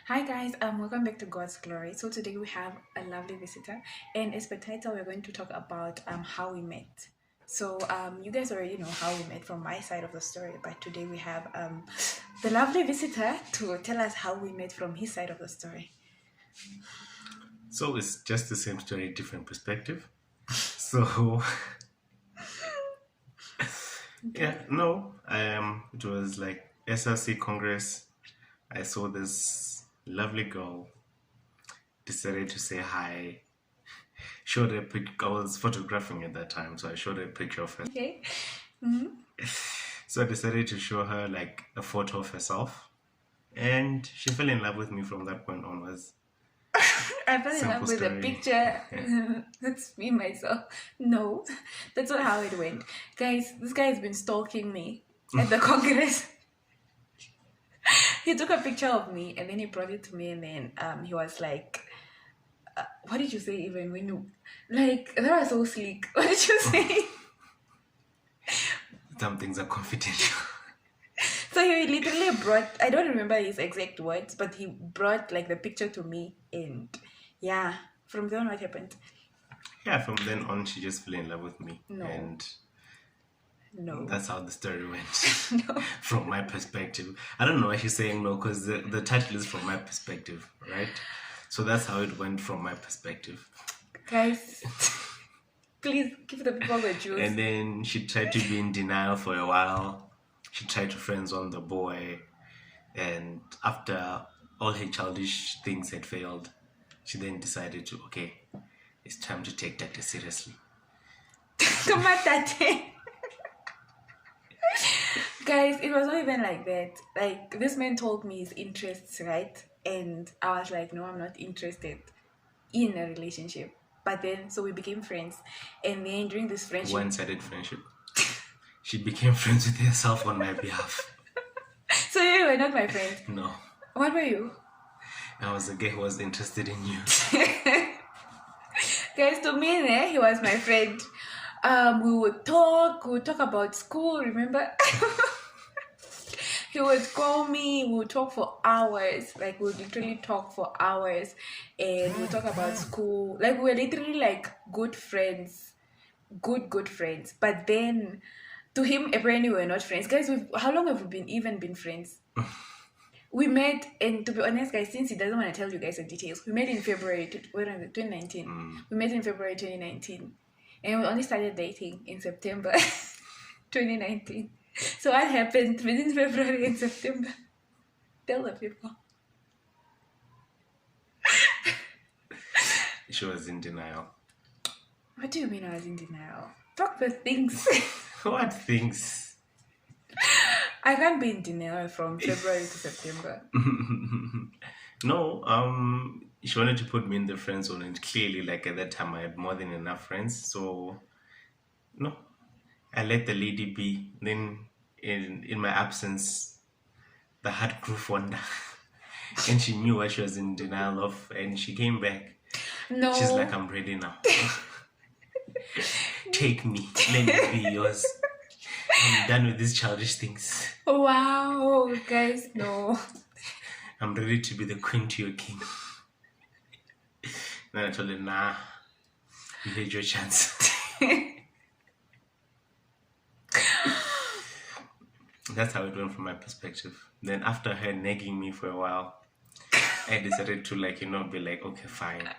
Hi guys, welcome back to God's Glory. So today we have a lovely visitor, and as per title, we're going to talk about how we met. So you guys already know how we met from my side of the story, but today we have the lovely visitor to tell us how we met from his side of the story. So it's just the same story, different perspective. So yeah, no, it was like SLC Congress. I saw this lovely girl, decided to say hi. Showed her pic. I was photographing at that time, so I showed her a picture of her. Okay. So I decided to show her like a photo of herself, and she fell in love with me from that point onwards. I fell in love Simple with the story. picture. Yeah. That's me myself. No, that's not how it went. Guys, this guy has been stalking me at the Congress. He took a picture of me and then he brought it to me, and then he was like, what did you say even when you, like, that was so sleek. What did you say? Some things are confidential. So he literally brought, I don't remember his exact words, but he brought like the picture to me, and yeah, from then what happened? Yeah, from then on, she just fell in love with me, No, and no, that's how the story went. no. From my perspective, I don't know why she's saying no, because the title is from my perspective, right? So that's how it went from my perspective. Guys, please give the people the juice. And then she tried to be in denial for a while. She tried to friends on the boy, and after all her childish things had failed, she then decided to, okay, it's time to take Dr. seriously. Come at that. Guys, it was not even like that. Like, this man told me his interests, right? And I was like, no, I'm not interested in a relationship. But then, so we became friends. And then during this friendship, One-sided friendship. She became friends with herself on my behalf. so you were not my friend. No, What were you? I was a guy who was interested in you. Guys, to me, he was my friend. We would talk about school, remember? He would call me, we would talk for hours. Like, we would literally talk for hours, and we would talk about school. Like, we were literally like good friends. Good friends. But then to him, apparently we're not friends. Guys, how long have we been friends? We met, and to be honest, guys, since he doesn't want to tell you guys the details, we met in February, when was it, 2019. We met in February 2019, and we only started dating in September 2019. So what happened within February and September? Tell the people. She was in denial. What do you mean I was in denial? Talk the things. What things? I can't be in denial from February to September. No, she wanted to put me in the friend zone, and clearly, like at that time, I had more than enough friends. So, no, I let the lady be. Then, in my absence, the heart grew fonder, and she knew what she was in denial of, and she came back. No. She's like, I'm ready now. Take me, let me be yours. I'm done with these childish things. Wow, guys, no. I'm ready to be the queen to your king. Then I told her, nah, you had your chance. That's how it went from my perspective. Then after her nagging me for a while, I decided to be like, okay, fine.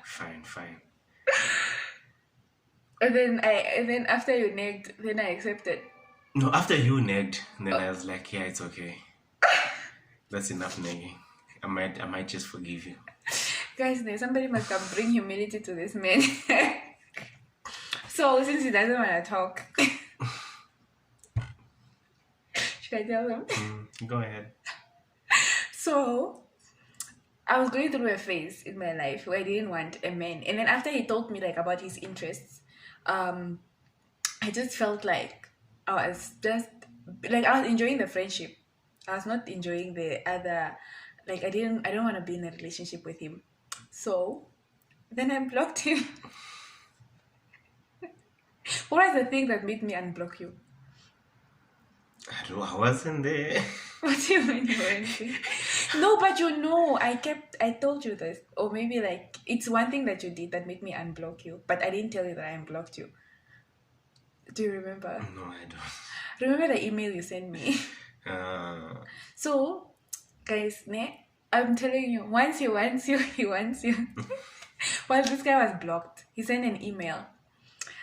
And then after you nagged, then I accepted. No, after you nagged, then I was like, yeah, it's okay. That's enough nagging. I might just forgive you. Guys, somebody must come bring humility to this man. So since he doesn't want to talk, should I tell him? Go ahead. So I was going through a phase in my life where I didn't want a man, and then after he told me like about his interests, I just felt like I was just like I was enjoying the friendship. I was not enjoying the other. Like I don't want to be in a relationship with him. So then I blocked him. What was the thing that made me unblock you? I wasn't there. What do you mean you weren't there? No, but I told you this. Or maybe like it's one thing that you did that made me unblock you, but I didn't tell you that I unblocked you. Do you remember? No, I don't. Remember the email you sent me? So, guys, I'm telling you, once he wants you, he wants you. While this guy was blocked, he sent an email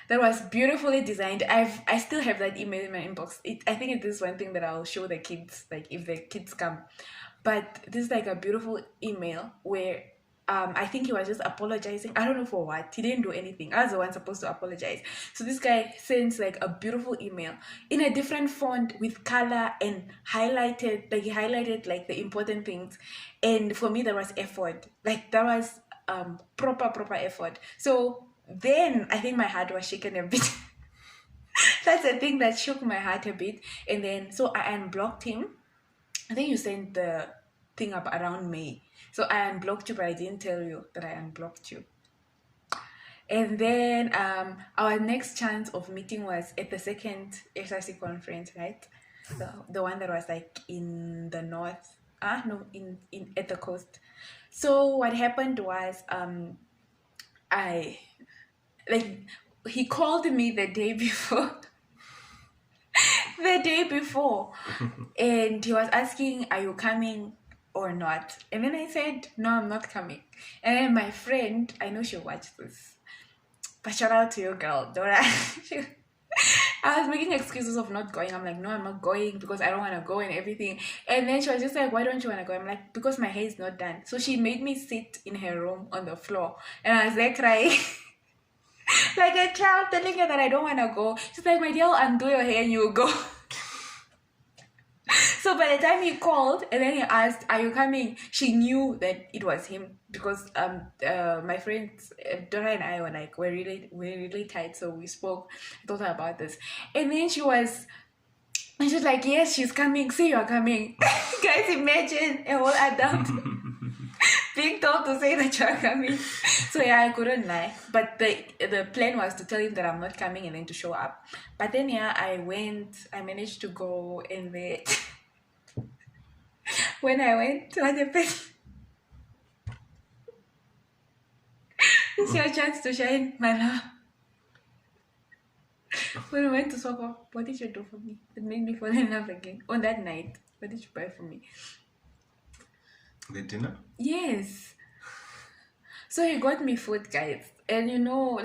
that was beautifully designed. I still have that email in my inbox. I think it is one thing that I'll show the kids, like if the kids come. But this is like a beautiful email where I think he was just apologizing. I don't know for what. He didn't do anything. I was the one supposed to apologize. So this guy sends like a beautiful email in a different font with color and highlighted, like he highlighted like the important things. And for me, there was effort. Like that was proper effort. So then I think my heart was shaken a bit. That's the thing that shook my heart a bit. And then so I unblocked him. I think you sent the thing up around May. So I unblocked you, but I didn't tell you that I unblocked you. And then our next chance of meeting was at the second SRC conference, right? The one that was like in the north. No, in at the coast. So what happened was I like he called me the day before. The day before, and he was asking, "Are you coming or not?" And then I said, "No, I'm not coming." And then my friend, I know she'll watch this, but shout out to you, girl, Dora. I was making excuses of not going. I'm like, "No, I'm not going because I don't want to go and everything." And then she was just like, "Why don't you want to go?" I'm like, "Because my hair is not done." So she made me sit in her room on the floor, and I was there crying. Like a child telling her that I don't want to go. She's like, "My dear, I'll undo your hair and you'll go." So by the time he called and then he asked, "Are you coming?" She knew that it was him because my friends Dora and I were like we're really tight, so we spoke. I told her about this, and then she was like, "Yes, she's coming. See, you're coming." Guys, imagine a whole adult being told to say that you're coming. So yeah, I couldn't lie. But the plan was to tell him that I'm not coming and then to show up. But then yeah, I managed to go, and then when I went to the place, it's your chance to shine, my love. When we went to Soko, what did you do for me? It made me fall in love again. On that night, what did you buy for me? The dinner? Yes. So he got me food, guys. And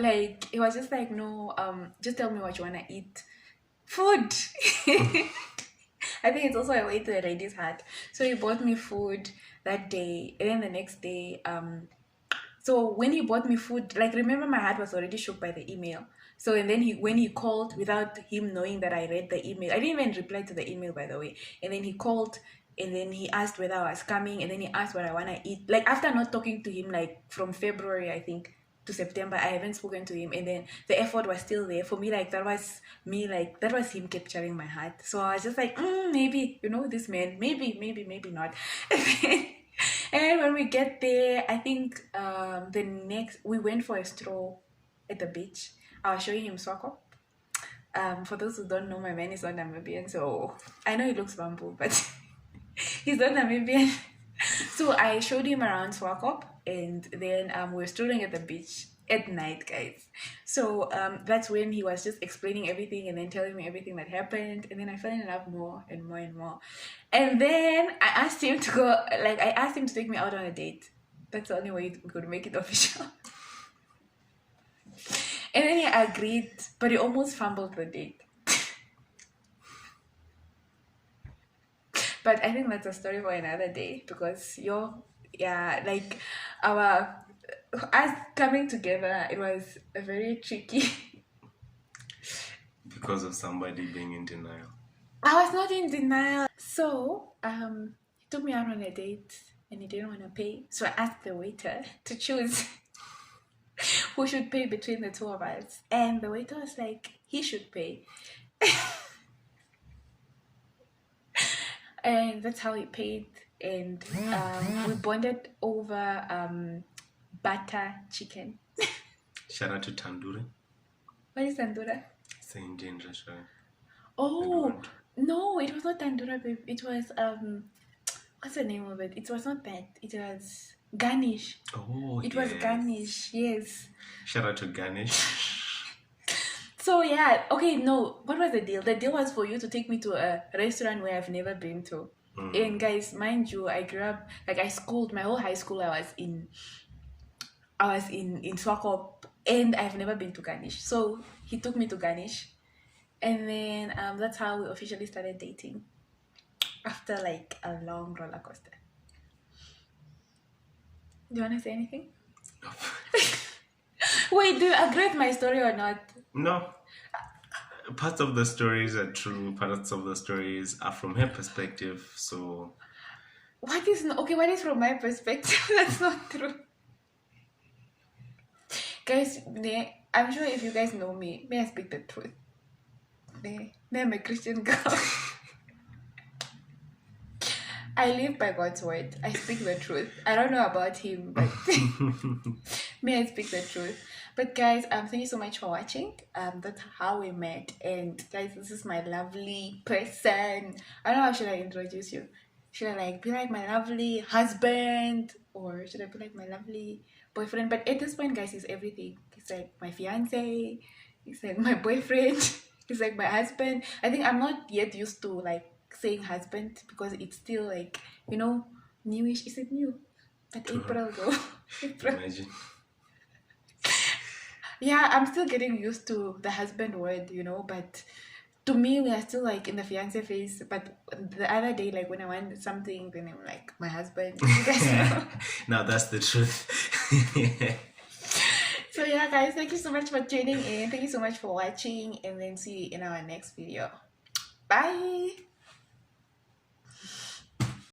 like it was just like, no, just tell me what you wanna eat. Food. I think it's also a way to a lady's heart. So he bought me food that day, and then the next day, so when he bought me food, like remember my heart was already shook by the email. So and then when he called without him knowing that I read the email, I didn't even reply to the email by the way. And then he called and then he asked whether I was coming, and then he asked what I wanna eat. Like after not talking to him like from February, I think, to September, I haven't spoken to him, and then the effort was still there for me. Like that was me, like that was him capturing my heart. So I was just like, maybe this man, maybe not. And when we get there, I think we went for a stroll at the beach. I was showing him Swakop. For those who don't know, my man is not Namibian, so I know he looks bamboo, but he's not Namibian. So I showed him around Swakop, and then we're strolling at the beach at night, guys. So that's when he was just explaining everything and then telling me everything that happened, and then I fell in love more and more and more. And then I asked him to go, like I asked him to take me out on a date. That's the only way we could make it official. And then he agreed, but he almost fumbled the date. But I think that's a story for another day, because like us coming together, it was very tricky. Because of somebody being in denial. I was not in denial. So he took me out on a date and he didn't want to pay. So I asked the waiter to choose who should pay between the two of us. And the waiter was like, he should pay. And that's how he paid. And we bonded over butter chicken. Shout out to Tandoori. What is Tandoora? It's an Indian restaurant. Oh, no, it was not Tandoora, babe. It was what's the name of it? It was not that. It was Garnish. Oh, It was yes. Garnish. Yes. Shout out to Ganesh. So yeah, okay, no. What was the deal? The deal was for you to take me to a restaurant where I've never been to. And guys, mind you, I grew up like I schooled my whole high school. I was in Swakop, and I've never been to Ganesh. So he took me to Ganesh, and then that's how we officially started dating after like a long roller coaster. Do you want to say anything? Wait, do you agree with my story or not? No, parts of the stories are true, parts of the stories are from her perspective. So, What is okay? What is from my perspective? That's not true, guys. I'm sure if you guys know me, may I speak the truth? I'm a Christian girl. I live by God's word. I speak the truth. I don't know about him, but may I speak the truth. But guys, thank you so much for watching. That's how we met. And guys, this is my lovely person. I don't know how should I introduce you. Should I like be like my lovely husband, or should I be like my lovely boyfriend? But at this point, guys, he's everything. He's like my fiance. He's like my boyfriend. He's like my husband. I think I'm not yet used to like saying husband because it's still like newish. Is it new? But April though. April. imagine. Yeah, I'm still getting used to the husband word, but to me, we are still like in the fiance phase. But the other day, like when I want something, then I'm like, my husband. You guys know? Now that's the truth. So, yeah, guys, thank you so much for tuning in. Thank you so much for watching. And then see you in our next video. Bye.